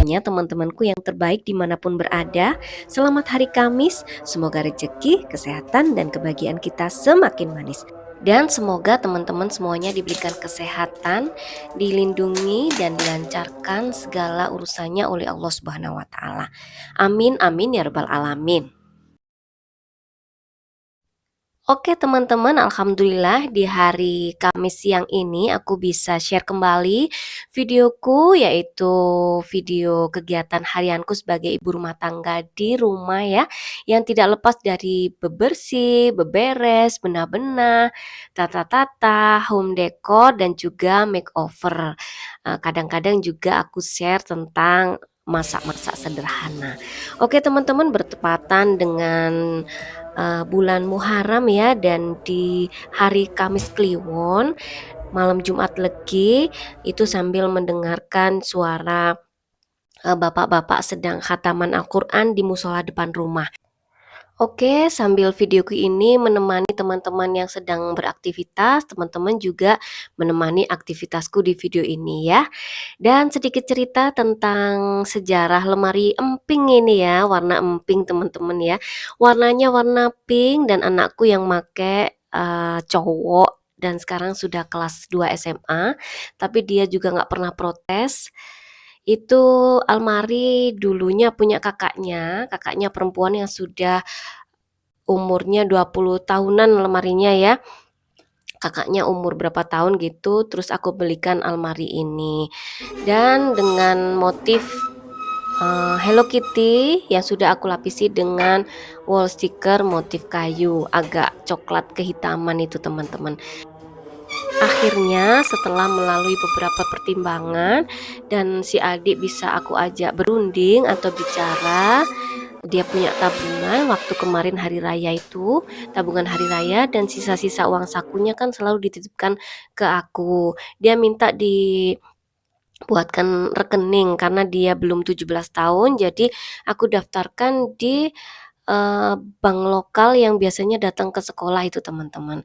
semuanya teman-temanku yang terbaik dimanapun berada. Selamat hari Kamis, semoga rezeki, kesehatan, dan kebahagiaan kita semakin manis. Dan semoga teman-teman semuanya diberikan kesehatan, dilindungi, dan dilancarkan segala urusannya oleh Allah Subhanahu wa Ta'ala. Amin, amin ya Rabbal 'Alamin. Oke teman-teman, alhamdulillah di hari Kamis siang ini aku bisa share kembali videoku, yaitu video kegiatan harianku sebagai ibu rumah tangga di rumah ya, yang tidak lepas dari bebersih, beberes, benah-benah, tata-tata, home decor, dan juga makeover. Kadang-kadang juga aku share tentang masak-masak sederhana. Oke teman-teman, bertepatan dengan bulan Muharram ya, dan di hari Kamis Kliwon, malam Jumat Legi, itu sambil mendengarkan suara bapak-bapak sedang khataman Al-Quran di musola depan rumah. Oke, sambil videoku ini menemani teman-teman yang sedang beraktivitas, teman-teman juga menemani aktivitasku di video ini ya. Dan sedikit cerita tentang sejarah lemari emping ini ya, warna emping teman-teman ya. Warnanya warna pink dan anakku yang make cowok dan sekarang sudah kelas 2 SMA, tapi dia juga nggak pernah protes. Itu almari dulunya punya kakaknya perempuan yang sudah umurnya 20 tahunan lemarinya ya. Kakaknya umur berapa tahun gitu, terus aku belikan almari ini. Dan dengan motif Hello Kitty yang sudah aku lapisi dengan wall sticker motif kayu agak coklat kehitaman itu teman-teman. Akhirnya setelah melalui beberapa pertimbangan dan si adik bisa aku ajak berunding atau bicara, dia punya tabungan waktu kemarin hari raya itu, tabungan hari raya, dan sisa-sisa uang sakunya kan selalu dititipkan ke aku. Dia minta dibuatkan rekening karena dia belum 17 tahun, jadi aku daftarkan di bank lokal yang biasanya datang ke sekolah itu teman-teman.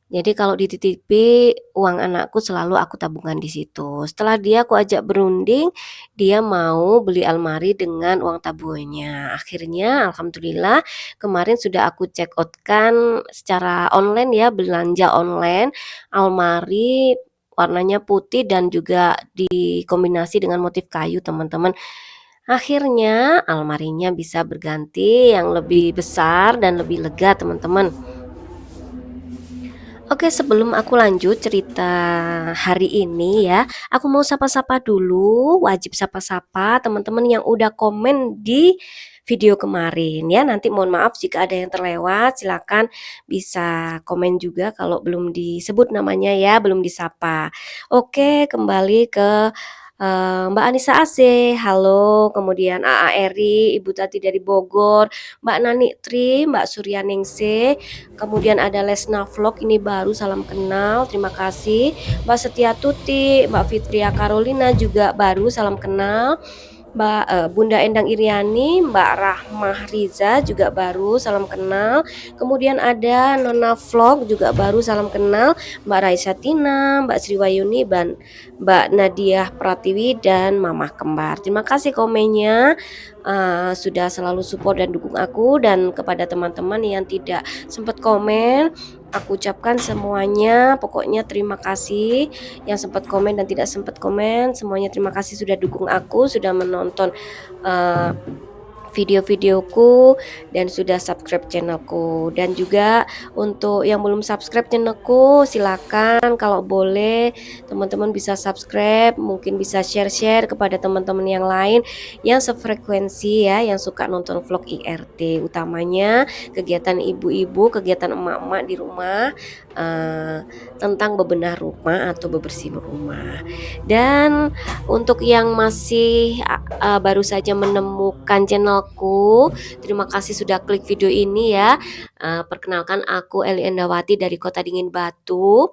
Jadi kalau dititipi uang anakku selalu aku tabungkan di situ. Setelah dia aku ajak berunding, dia mau beli almari dengan uang tabungannya. Akhirnya alhamdulillah kemarin sudah aku check out kan secara online ya, belanja online almari warnanya putih dan juga dikombinasi dengan motif kayu teman-teman. Akhirnya almarinya bisa berganti yang lebih besar dan lebih lega teman-teman. Oke, sebelum aku lanjut cerita hari ini ya, aku mau sapa-sapa dulu, wajib sapa-sapa teman-teman yang udah komen di video kemarin ya. Nanti mohon maaf jika ada yang terlewat, silakan bisa komen juga kalau belum disebut namanya ya, belum disapa. Oke, kembali ke Mbak Anissa AC, halo, kemudian AA Eri, Ibu Tati dari Bogor, Mbak Nani Tri, Mbak Surya Ningsih, kemudian ada Lesna Vlog, ini baru salam kenal, terima kasih. Mbak Setia Tuti, Mbak Fitria Carolina juga baru salam kenal. Mbak Bunda Endang Iriani, Mbak Rahmah Riza juga baru salam kenal. Kemudian ada Nona Vlog juga baru salam kenal. Mbak Raisa Tina, Mbak Sriwayuni, dan Mbak Nadia Pratiwi dan Mama Kembar. Terima kasih komennya, sudah selalu support dan dukung aku. Dan kepada teman-teman yang tidak sempat komen, aku ucapkan semuanya pokoknya terima kasih. Yang sempat komen dan tidak sempat komen, semuanya terima kasih sudah dukung aku, sudah menonton video-videoku dan sudah subscribe channelku. Dan juga untuk yang belum subscribe channelku, silakan kalau boleh teman-teman bisa subscribe, mungkin bisa share-share kepada teman-teman yang lain yang sefrekuensi ya, yang suka nonton vlog IRT, utamanya kegiatan ibu-ibu, kegiatan emak-emak di rumah, tentang bebenah rumah atau bebersih rumah. Dan untuk yang masih baru saja menemukan channelku, terima kasih sudah klik video ini ya. Perkenalkan, aku Eli Endawati dari Kota Dingin Batu.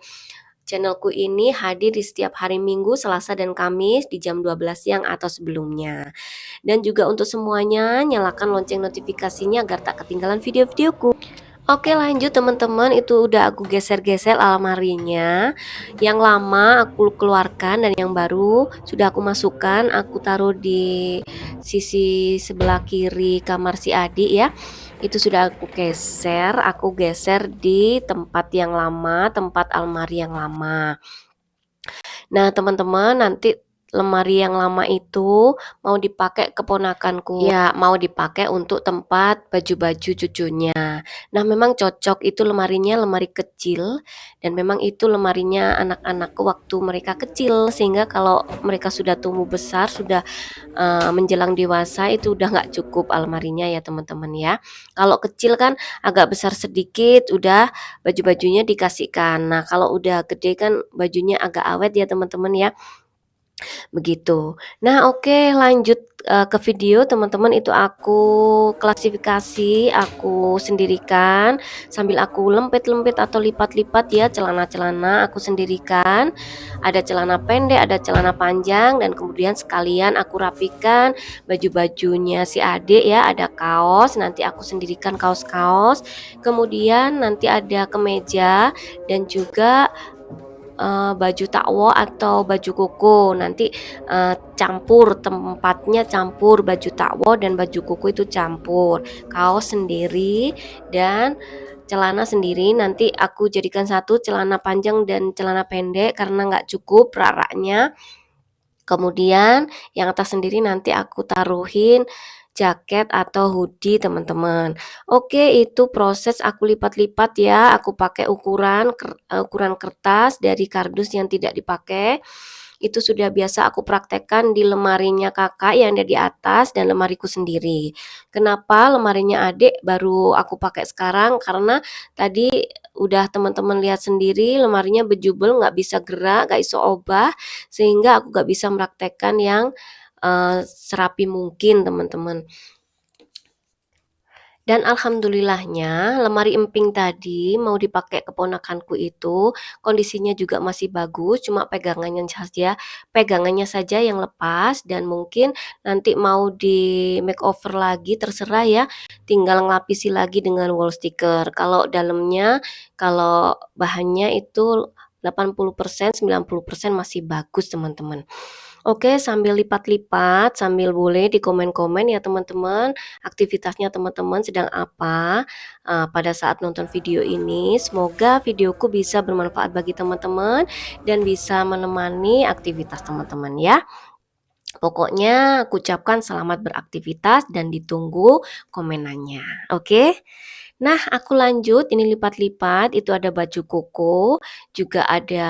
Channelku ini hadir di setiap hari Minggu, Selasa, dan Kamis di jam 12 siang atau sebelumnya. Dan juga untuk semuanya, nyalakan lonceng notifikasinya agar tak ketinggalan video-videoku. Oke lanjut teman-teman, itu udah aku geser-geser almarinya. Yang lama aku keluarkan dan yang baru sudah aku masukkan, aku taruh di sisi sebelah kiri kamar si adik ya. Itu sudah aku geser di tempat yang lama, tempat almari yang lama. Nah, teman-teman, nanti lemari yang lama itu mau dipakai keponakanku. Ya, mau dipakai untuk tempat baju-baju cucunya. Nah, memang cocok itu lemarinya lemari kecil dan memang itu lemarinya anak-anakku waktu mereka kecil sehingga kalau mereka sudah tumbuh besar, sudah menjelang dewasa itu udah nggak cukup almarinya ya teman-teman ya. Kalau kecil kan agak besar sedikit, udah baju-bajunya dikasihkan. Nah, kalau udah gede kan bajunya agak awet ya teman-teman ya. Begitu. Nah, oke lanjut ke video teman-teman, itu aku klasifikasi, aku sendirikan sambil aku lempit-lempit atau lipat-lipat ya celana-celana aku sendirikan. Ada celana pendek, ada celana panjang dan kemudian sekalian aku rapikan baju-bajunya si adik ya, ada kaos, nanti aku sendirikan kaos-kaos. Kemudian nanti ada kemeja dan juga baju takwo atau baju koko nanti campur, tempatnya campur, baju takwo dan baju koko itu campur, kaos sendiri dan celana sendiri nanti aku jadikan satu, celana panjang dan celana pendek karena nggak cukup raknya. Kemudian yang atas sendiri nanti aku taruhin jaket atau hoodie teman-teman. Oke, itu proses aku lipat-lipat ya. Aku pakai ukuran kertas dari kardus yang tidak dipakai. Itu sudah biasa aku praktekkan di lemarinya kakak yang ada di atas dan lemariku sendiri. Kenapa lemarinya adik baru aku pakai sekarang? Karena tadi udah teman-teman lihat sendiri lemarinya bejubel, nggak bisa gerak, nggak iso obah, sehingga aku nggak bisa meraktekkan yang serapi mungkin teman-teman. Dan alhamdulillahnya lemari emping tadi mau dipakai keponakanku itu kondisinya juga masih bagus, cuma pegangannya saja yang lepas dan mungkin nanti mau di makeover lagi terserah ya, tinggal ngelapisi lagi dengan wall sticker. Kalau bahannya itu 80%, 90% masih bagus teman-teman. Oke, sambil lipat-lipat, sambil boleh di komen-komen ya teman-teman, aktivitasnya teman-teman sedang apa pada saat nonton video ini. Semoga videoku bisa bermanfaat bagi teman-teman dan bisa menemani aktivitas teman-teman ya. Pokoknya aku ucapkan selamat beraktivitas dan ditunggu komenannya. Oke. Nah, aku lanjut, ini lipat-lipat, itu ada baju koko, juga ada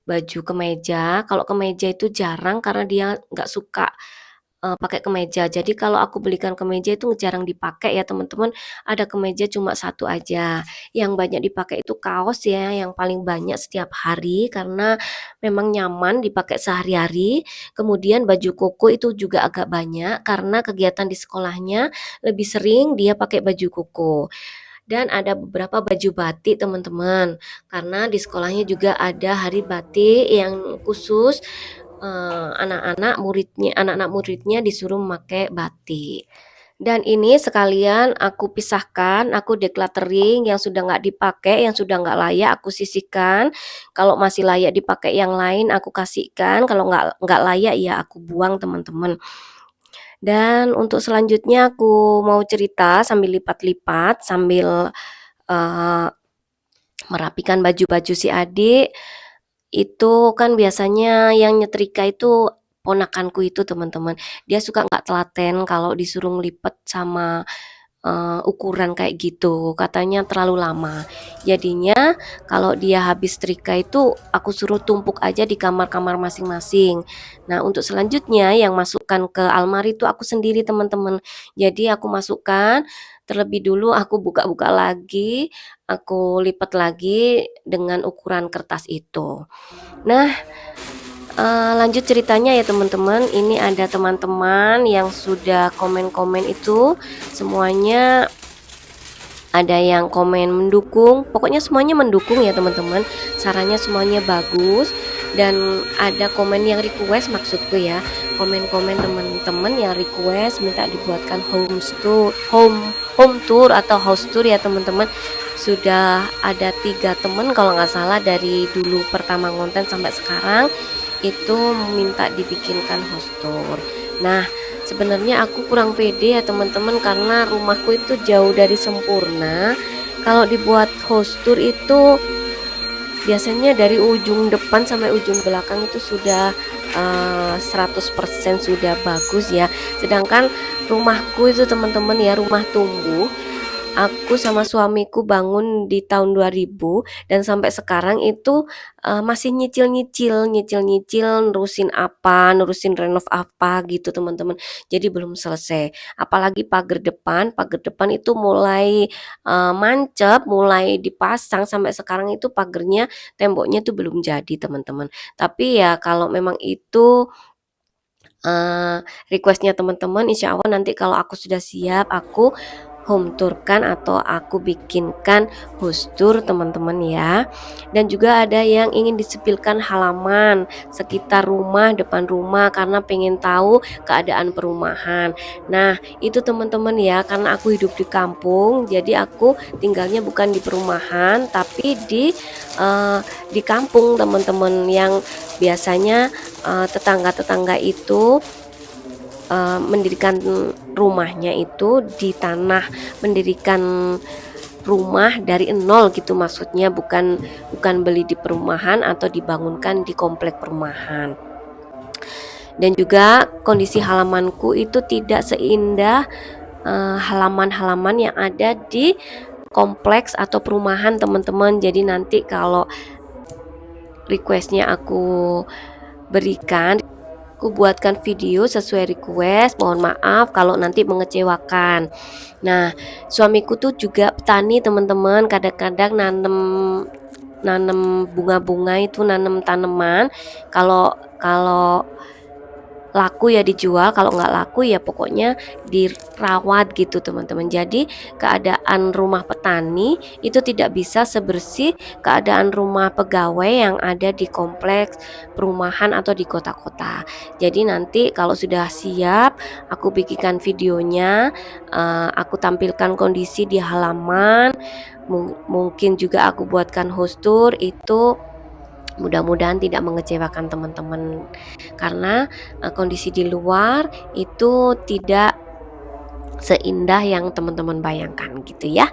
baju kemeja. Kalau kemeja itu jarang karena dia nggak suka pakai kemeja. Jadi kalau aku belikan kemeja itu jarang dipakai ya teman-teman. Ada kemeja cuma satu aja. Yang banyak dipakai itu kaos ya, yang paling banyak setiap hari karena memang nyaman dipakai sehari-hari. Kemudian baju koko itu juga agak banyak karena kegiatan di sekolahnya lebih sering dia pakai baju koko. Dan ada beberapa baju batik teman-teman, karena di sekolahnya juga ada hari batik yang khusus anak-anak muridnya disuruh memakai batik. Dan ini sekalian aku pisahkan, aku decluttering yang sudah nggak dipakai, yang sudah nggak layak aku sisihkan. Kalau masih layak dipakai yang lain aku kasihkan, kalau nggak layak ya aku buang teman-teman. Dan untuk selanjutnya aku mau cerita sambil lipat-lipat, sambil merapikan baju-baju si adik. Itu kan biasanya yang nyetrika itu ponakanku itu teman-teman. Dia suka nggak telaten kalau disuruh ngelipet sama ukuran kayak gitu, katanya terlalu lama. Jadinya kalau dia habis trika itu aku suruh tumpuk aja di kamar-kamar masing-masing. Nah, untuk selanjutnya yang masukkan ke almari itu aku sendiri teman-teman. Jadi aku masukkan terlebih dulu, aku buka-buka lagi, aku lipat lagi dengan ukuran kertas itu. Nah, lanjut ceritanya ya teman-teman. Ini ada teman-teman yang sudah komen-komen itu semuanya, ada yang komen mendukung, pokoknya semuanya mendukung ya teman-teman. Sarannya semuanya bagus dan ada komen yang request, maksudku ya, komen-komen teman-teman yang request minta dibuatkan home tour atau house tour ya teman-teman. Sudah ada 3 teman kalau nggak salah dari dulu pertama konten sampai sekarang itu minta dibikinkan house tour. Nah, sebenarnya aku kurang pede ya teman-teman karena rumahku itu jauh dari sempurna. Kalau dibuat house tour itu biasanya dari ujung depan sampai ujung belakang itu sudah 100% sudah bagus ya. Sedangkan rumahku itu teman-teman ya, rumah tumbuh. Aku sama suamiku bangun di tahun 2000 dan sampai sekarang itu masih nyicil-nyicil, nerusin renov apa gitu teman-teman. Jadi belum selesai. Apalagi pagar depan itu mulai mancep, mulai dipasang sampai sekarang itu pagernya, temboknya itu belum jadi teman-teman. Tapi ya kalau memang itu requestnya teman-teman, insya Allah nanti kalau aku sudah siap aku home tour kan atau aku bikinkan house tour teman-teman ya. Dan juga ada yang ingin disipilkan halaman sekitar rumah, depan rumah karena pengen tahu keadaan perumahan. Nah itu teman-teman ya, karena aku hidup di kampung jadi aku tinggalnya bukan di perumahan tapi di kampung teman-teman, yang biasanya tetangga-tetangga itu mendirikan rumahnya itu di tanah, mendirikan rumah dari nol gitu maksudnya, bukan beli di perumahan atau dibangunkan di komplek perumahan. Dan juga kondisi halamanku itu tidak seindah halaman-halaman yang ada di kompleks atau perumahan teman-teman. Jadi nanti kalau requestnya aku berikan, aku buatkan video sesuai request. Mohon maaf kalau nanti mengecewakan. Nah, suamiku tuh juga petani teman-teman, kadang-kadang nanem bunga-bunga itu, nanem tanaman. Kalau laku ya dijual, kalau nggak laku ya pokoknya dirawat gitu teman-teman. Jadi keadaan rumah petani itu tidak bisa sebersih keadaan rumah pegawai yang ada di kompleks perumahan atau di kota-kota. Jadi nanti kalau sudah siap aku bikinkan videonya, aku tampilkan kondisi di halaman, mungkin juga aku buatkan house tour. Itu mudah-mudahan tidak mengecewakan teman-teman karena kondisi di luar itu tidak seindah yang teman-teman bayangkan gitu ya.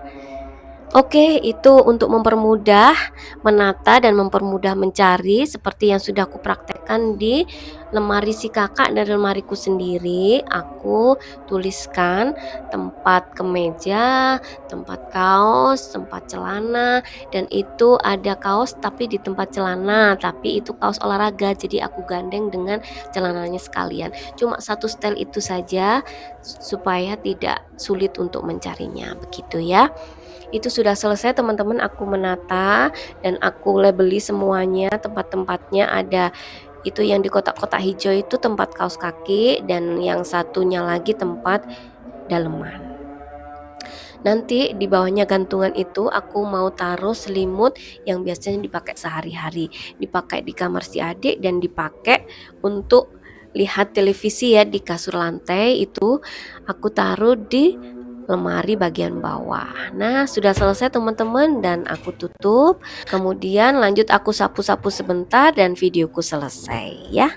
Oke, itu untuk mempermudah menata dan mempermudah mencari seperti yang sudah aku praktekkan di lemari si kakak dan lemariku sendiri. Aku tuliskan tempat kemeja, tempat kaos, tempat celana, dan itu ada kaos tapi di tempat celana, tapi itu kaos olahraga jadi aku gandeng dengan celananya sekalian. Cuma satu style itu saja supaya tidak sulit untuk mencarinya, begitu ya. Itu sudah selesai teman-teman, aku menata dan aku labeli semuanya, tempat-tempatnya ada. Itu yang di kotak-kotak hijau itu tempat kaos kaki dan yang satunya lagi tempat daleman. Nanti di bawahnya gantungan itu aku mau taruh selimut yang biasanya dipakai sehari-hari, dipakai di kamar si adik dan dipakai untuk lihat televisi ya di kasur lantai. Itu aku taruh di lemari bagian bawah. Nah sudah selesai teman-teman dan aku tutup, kemudian lanjut aku sapu-sapu sebentar dan videoku selesai ya.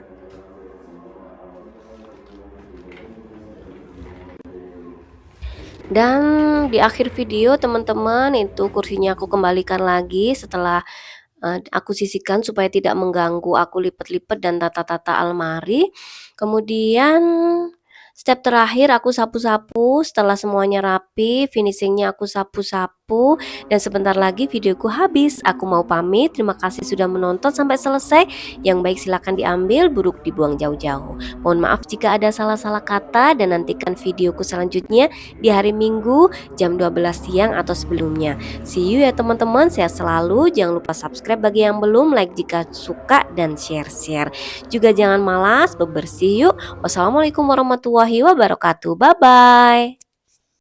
Dan di akhir video teman-teman itu kursinya aku kembalikan lagi setelah aku sisihkan supaya tidak mengganggu. Aku lipat-lipat dan tata-tata almari. Kemudian step terakhir aku sapu-sapu. Setelah semuanya rapi, finishingnya aku sapu-sapu dan sebentar lagi videoku habis. Aku mau pamit, terima kasih sudah menonton sampai selesai. Yang baik silahkan diambil, buruk dibuang jauh-jauh. Mohon maaf jika ada salah-salah kata dan nantikan videoku selanjutnya di hari Minggu jam 12 siang atau sebelumnya. See you ya teman-teman, sehat selalu. Jangan lupa subscribe bagi yang belum, like jika suka, dan share-share. Juga jangan malas, bebersih yuk. Wassalamualaikum warahmatullahi wabarakatuh. Bye-bye.